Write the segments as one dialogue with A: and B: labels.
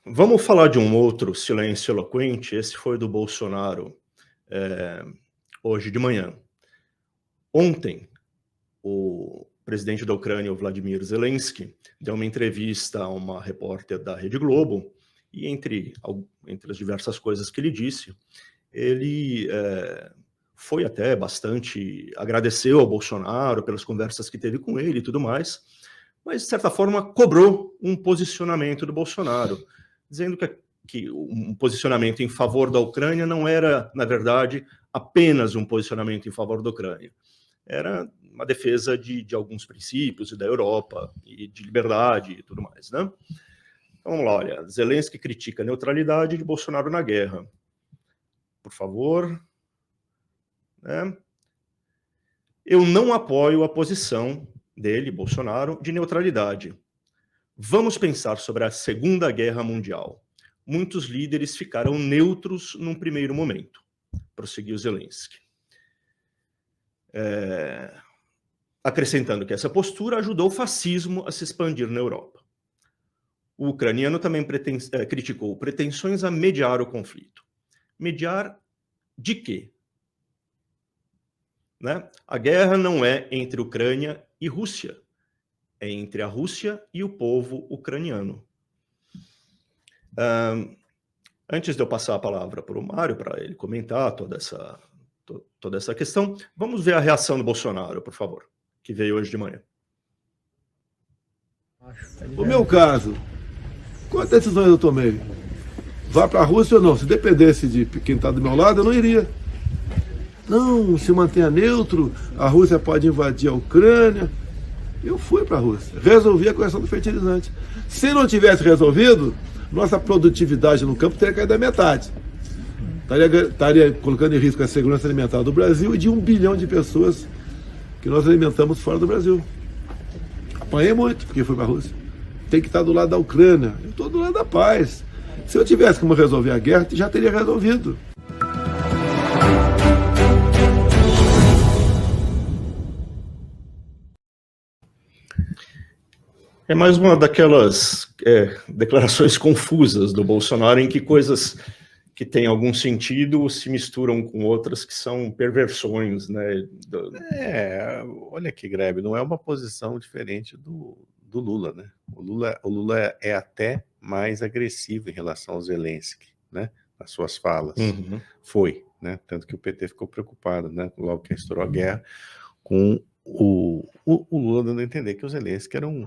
A: Vamos falar de um outro silêncio eloquente, esse foi do Bolsonaro, eh, hoje de manhã. Ontem, o presidente da Ucrânia, o Vladimir Zelensky, deu uma entrevista a uma repórter da Rede Globo e entre as diversas coisas que ele disse, ele, foi até bastante agradeceu ao Bolsonaro pelas conversas que teve com ele e tudo mais, mas de certa forma cobrou um posicionamento do Bolsonaro, dizendo que um posicionamento em favor da Ucrânia não era, na verdade, apenas um posicionamento em favor da Ucrânia. Era uma defesa de alguns princípios e da Europa e de liberdade e tudo mais, né? Então, vamos lá, olha, Zelensky critica a neutralidade de Bolsonaro na guerra. Por favor, né? Eu não apoio a posição dele, Bolsonaro, de neutralidade. Vamos pensar sobre a Segunda Guerra Mundial. Muitos líderes ficaram neutros num primeiro momento, prosseguiu Zelensky. Acrescentando que essa postura ajudou o fascismo a se expandir na Europa. O ucraniano também criticou pretensões a mediar o conflito. Mediar de quê? Né? A guerra não é entre Ucrânia e Rússia, é entre a Rússia e o povo ucraniano. Antes de eu passar a palavra para o Mário, para ele comentar toda essa questão, vamos ver a reação do Bolsonaro, por favor, que veio hoje de manhã.
B: No meu caso, quais decisões eu tomei? Vá para a Rússia ou não? Se dependesse de quem está do meu lado, eu não iria. Não, se mantenha neutro, a Rússia pode invadir a Ucrânia. Eu fui para a Rússia, resolvi a questão do fertilizante. Se não tivesse resolvido, nossa produtividade no campo teria caído da metade. Estaria colocando em risco a segurança alimentar do Brasil e de 1 bilhão de pessoas que nós alimentamos fora do Brasil. Apanhei muito porque fui para a Rússia. Tem que estar do lado da Ucrânia. Eu estou do lado da paz. Se eu tivesse como resolver a guerra, já teria resolvido.
A: É mais uma daquelas declarações confusas do Bolsonaro, em que coisas que têm algum sentido se misturam com outras que são perversões, né?
C: Olha aqui, Grebe, não é uma posição diferente do Lula, né? O Lula é até mais agressivo em relação ao Zelensky, né? Nas suas falas.
A: Uhum.
C: Foi, né? Tanto que o PT ficou preocupado, né? Logo que estourou a guerra, com o Lula dando a entender que o Zelensky era um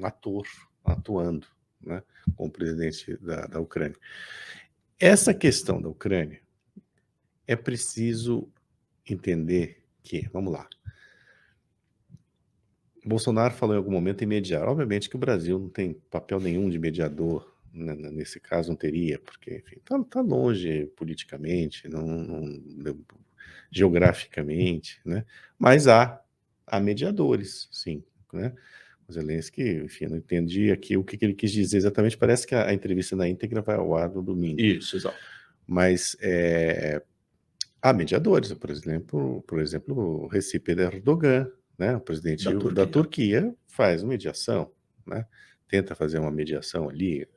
C: ator atuando, né, como presidente da Ucrânia. Essa questão da Ucrânia, é preciso entender que, vamos lá, Bolsonaro falou em algum momento em mediar. Obviamente que o Brasil não tem papel nenhum de mediador, né, nesse caso não teria, porque, enfim, tá longe politicamente, geograficamente, né, mas há mediadores, sim, né. O Zelensky, enfim, eu não entendi aqui o que ele quis dizer exatamente, parece que a entrevista na íntegra vai ao ar no domingo.
A: Isso, exato.
C: Mas há mediadores, por exemplo, o Recep Erdogan, né, o presidente da Turquia faz mediação, né, tenta fazer uma mediação ali,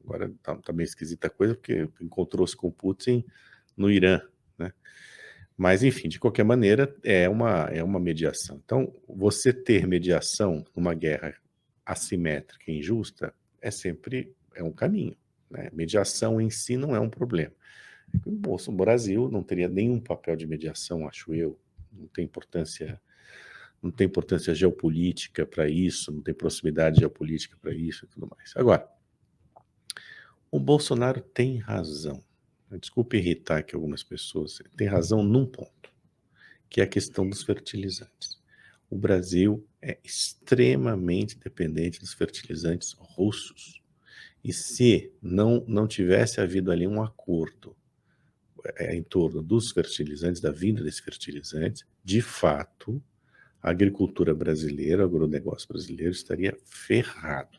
C: agora tá meio esquisita a coisa, porque encontrou-se com Putin no Irã, né. Mas, enfim, de qualquer maneira, é uma mediação. Então, você ter mediação numa guerra assimétrica e injusta sempre um caminho, né? Mediação em si não é um problema. O Brasil não teria nenhum papel de mediação, acho eu. Não tem importância geopolítica para isso, não tem proximidade geopolítica para isso e tudo mais. Agora, o Bolsonaro tem razão. Desculpe irritar aqui algumas pessoas, tem razão num ponto, que é a questão dos fertilizantes. O Brasil é extremamente dependente dos fertilizantes russos. E se não tivesse havido ali um acordo em torno dos fertilizantes, da vinda desses fertilizantes, de fato, a agricultura brasileira, o agronegócio brasileiro estaria ferrado.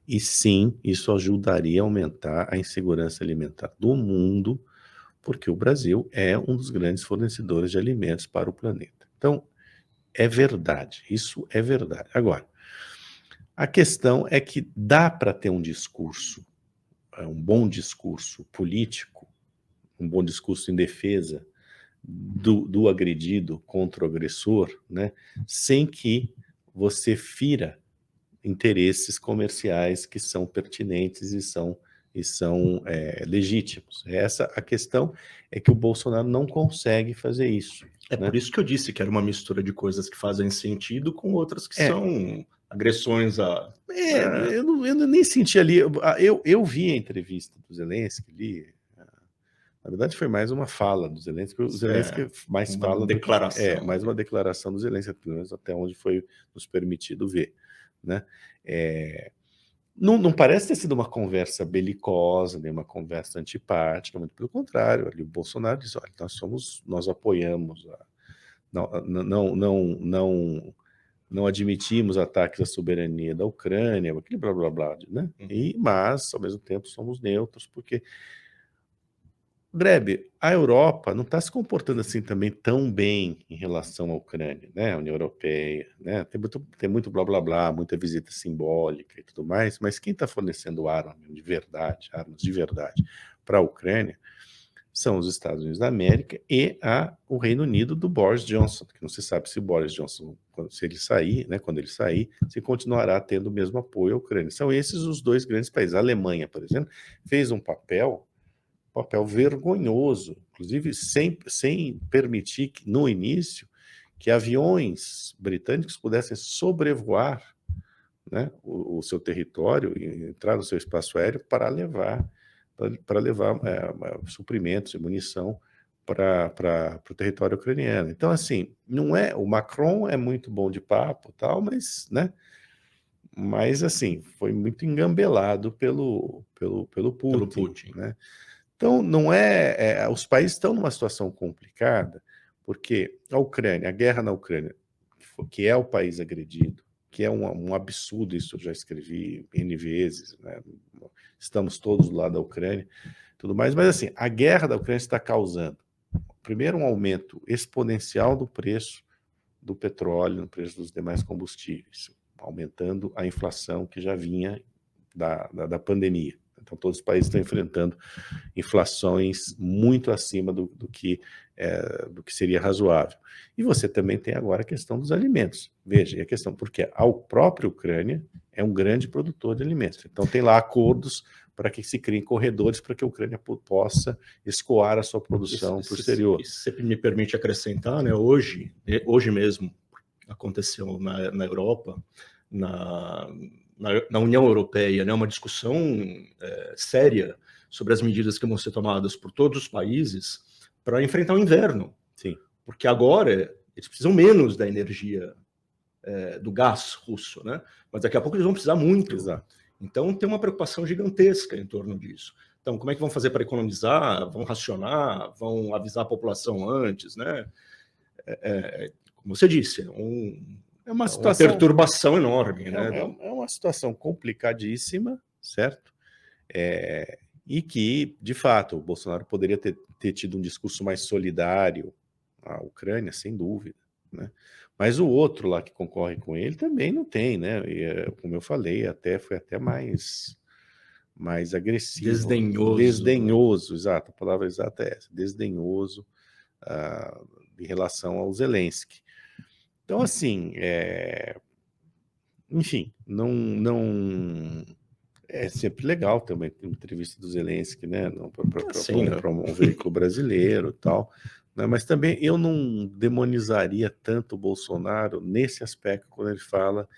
C: E sim, isso ajudaria a aumentar a insegurança alimentar do mundo, porque o Brasil é um dos grandes fornecedores de alimentos para o planeta. Então, é verdade, isso é verdade. Agora, A questão é que dá para ter um discurso, um bom discurso político, um bom discurso em defesa do agredido contra o agressor, né, sem que você fira interesses comerciais que são pertinentes e são legítimos. Essa a questão é que o Bolsonaro não consegue fazer isso.
A: É por isso que eu disse que era uma mistura de coisas que fazem sentido com outras que são agressões a...
C: Eu nem senti ali, eu vi a entrevista do Zelensky ali, na verdade foi mais uma fala do Zelensky, o Zelensky mais
A: uma
C: fala
A: declaração.
C: mais uma declaração do Zelensky, pelo menos até onde foi nos permitido ver, né? Não parece ter sido uma conversa belicosa, nem uma conversa antipática, muito pelo contrário, ali o Bolsonaro diz, olha, nós apoiamos, não admitimos ataques à soberania da Ucrânia, aquele blá blá blá, né? Mas, ao mesmo tempo, somos neutros, porque, Brebe, a Europa não está se comportando assim também tão bem em relação à Ucrânia, né? A União Europeia, né? Tem muito blá blá blá, muita visita simbólica e tudo mais, mas quem está fornecendo armas de verdade para a Ucrânia são os Estados Unidos da América e o Reino Unido do Boris Johnson, que não se sabe se o Boris Johnson, se ele sair, né, quando ele sair, se continuará tendo o mesmo apoio à Ucrânia. São esses os dois grandes países. A Alemanha, por exemplo, fez um papel vergonhoso, inclusive sem permitir que, no início, que aviões britânicos pudessem sobrevoar, né, o seu território e entrar no seu espaço aéreo para levar suprimentos e munição para o território ucraniano. Então, assim, não é, o Macron é muito bom de papo, tal, mas, né, mas assim, foi muito engambelado pelo Putin, né? Então, não os países estão numa situação complicada, porque a guerra na Ucrânia, que é o país agredido, que é um absurdo, isso eu já escrevi N vezes, né? Estamos todos do lado da Ucrânia, tudo mais, mas assim, a guerra da Ucrânia está causando, primeiro, um aumento exponencial do preço do petróleo, no preço dos demais combustíveis, aumentando a inflação que já vinha da pandemia. Então, todos os países estão enfrentando inflações muito acima do que seria razoável. E você também tem agora a questão dos alimentos. Veja, e a questão, porque a própria Ucrânia é um grande produtor de alimentos. Então, tem lá acordos para que se criem corredores para que a Ucrânia possa escoar a sua produção para o exterior.
A: Se você me permite acrescentar, né, hoje mesmo aconteceu na Europa, na União Europeia, né, uma discussão séria sobre as medidas que vão ser tomadas por todos os países para enfrentar o inverno.
C: Sim.
A: Porque agora eles precisam menos da energia do gás russo, né? Mas daqui a pouco eles vão precisar muito.
C: Exato.
A: Então tem uma preocupação gigantesca em torno disso. Então, como é que vão fazer para economizar? Vão racionar? Vão avisar a população antes, né? Como você disse, é uma perturbação enorme, né?
C: É uma situação complicadíssima, certo? E que, de fato, o Bolsonaro poderia ter tido um discurso mais solidário à Ucrânia, sem dúvida, né? Mas o outro lá que concorre com ele também não tem, né? E, como eu falei, foi até mais agressivo. Desdenhoso, exato, a palavra exata é essa, desdenhoso em relação ao Zelensky. Então, assim, enfim, não é sempre legal ter uma entrevista do Zelensky, né, para um veículo brasileiro e tal, né, mas também eu não demonizaria tanto o Bolsonaro nesse aspecto quando ele fala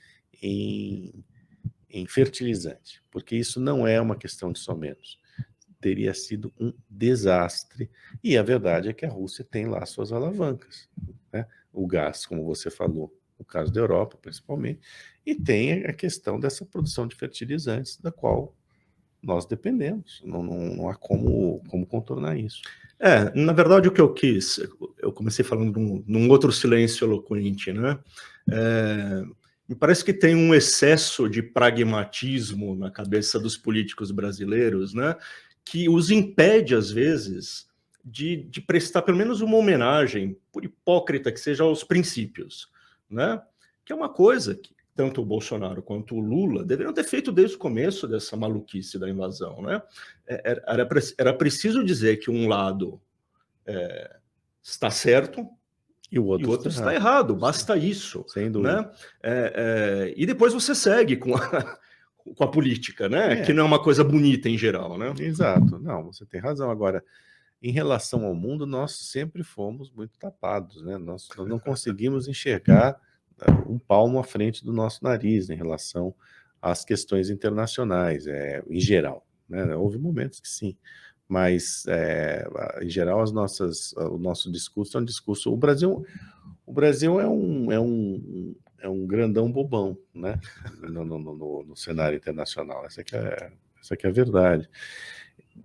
C: em fertilizante, porque isso não é uma questão de só menos. Teria sido um desastre, e a verdade é que a Rússia tem lá suas alavancas, né? O gás, como você falou, no caso da Europa, principalmente, e tem a questão dessa produção de fertilizantes, da qual nós dependemos. Não há como contornar isso.
A: Na verdade, o que eu comecei falando num outro silêncio eloquente, né? Me parece que tem um excesso de pragmatismo na cabeça dos políticos brasileiros, né? Que os impede, às vezes, de prestar pelo menos uma homenagem, por hipócrita que seja, aos princípios, né? Que é uma coisa que tanto o Bolsonaro quanto o Lula deveriam ter feito desde o começo dessa maluquice da invasão, né? Era preciso dizer que um lado está certo
C: E o
A: e o
C: outro
A: outro está errado, basta isso.
C: Sem dúvida.
A: Né? E depois você segue com a política, né? Que não é uma coisa bonita em geral, né?
C: Exato. Não, você tem razão. Agora, em relação ao mundo, nós sempre fomos muito tapados, né? Nós não conseguimos enxergar um palmo à frente do nosso nariz em relação às questões internacionais, em geral, né? Houve momentos que sim, mas em geral o nosso discurso é um discurso. O Brasil é um grandão bobão, né? No cenário internacional. Essa que é a verdade.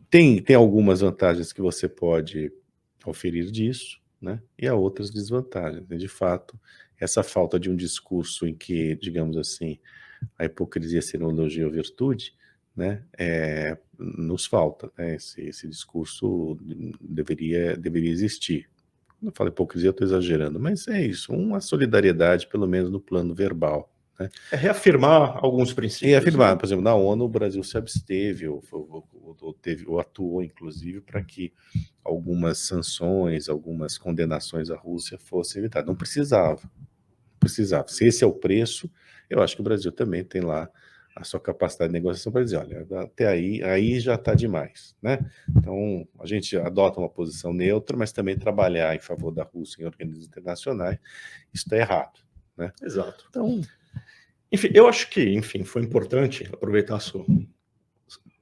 C: Tem algumas vantagens que você pode oferir disso, né? E há outras desvantagens. De fato, essa falta de um discurso em que, digamos assim, a hipocrisia seria um elogio à virtude, né? Nos falta, né? Esse discurso deveria existir. Quando eu falo hipocrisia, eu estou exagerando, mas é isso, uma solidariedade, pelo menos no plano verbal. Né?
A: Reafirmar alguns princípios.
C: Reafirmar,
A: né?
C: por exemplo, na ONU o Brasil se absteve, ou atuou, inclusive, para que algumas sanções, algumas condenações à Rússia fossem evitadas. Não precisava. Se esse é o preço, eu acho que o Brasil também tem lá a sua capacidade de negociação para dizer, olha, até aí já está demais, né? Então, a gente adota uma posição neutra, mas também trabalhar em favor da Rússia em organismos internacionais, isso está errado, né?
A: Exato.
C: Então,
A: enfim, eu acho que, enfim, foi importante aproveitar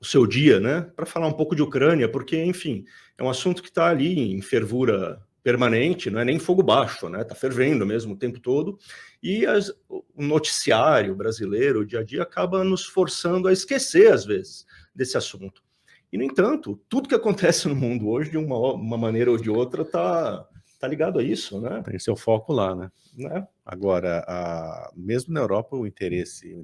A: o seu dia, né, para falar um pouco de Ucrânia, porque, enfim, é um assunto que está ali em fervura permanente, não é nem fogo baixo, né? Está fervendo mesmo o tempo todo, e o noticiário brasileiro, o dia a dia, acaba nos forçando a esquecer, às vezes, desse assunto. E, no entanto, tudo que acontece no mundo hoje, de uma maneira ou de outra, está ligado a isso, né?
C: Esse é o foco lá, né?
A: Agora,
C: mesmo na Europa, o interesse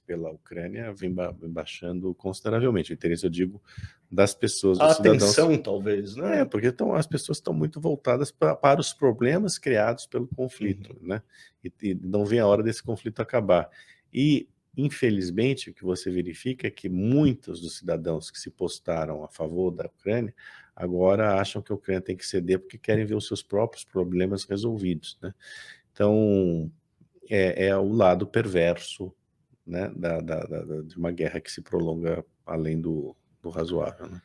C: pela Ucrânia vem baixando consideravelmente. O interesse, eu digo, das pessoas, dos cidadãos.
A: A atenção, talvez, né?
C: Porque as pessoas estão muito voltadas para os problemas criados pelo conflito, né? E não vem a hora desse conflito acabar. E, infelizmente, o que você verifica é que muitos dos cidadãos que se postaram a favor da Ucrânia agora acham que a Ucrânia tem que ceder porque querem ver os seus próprios problemas resolvidos, né? Então, é o lado perverso, né, de uma guerra que se prolonga além do razoável, né?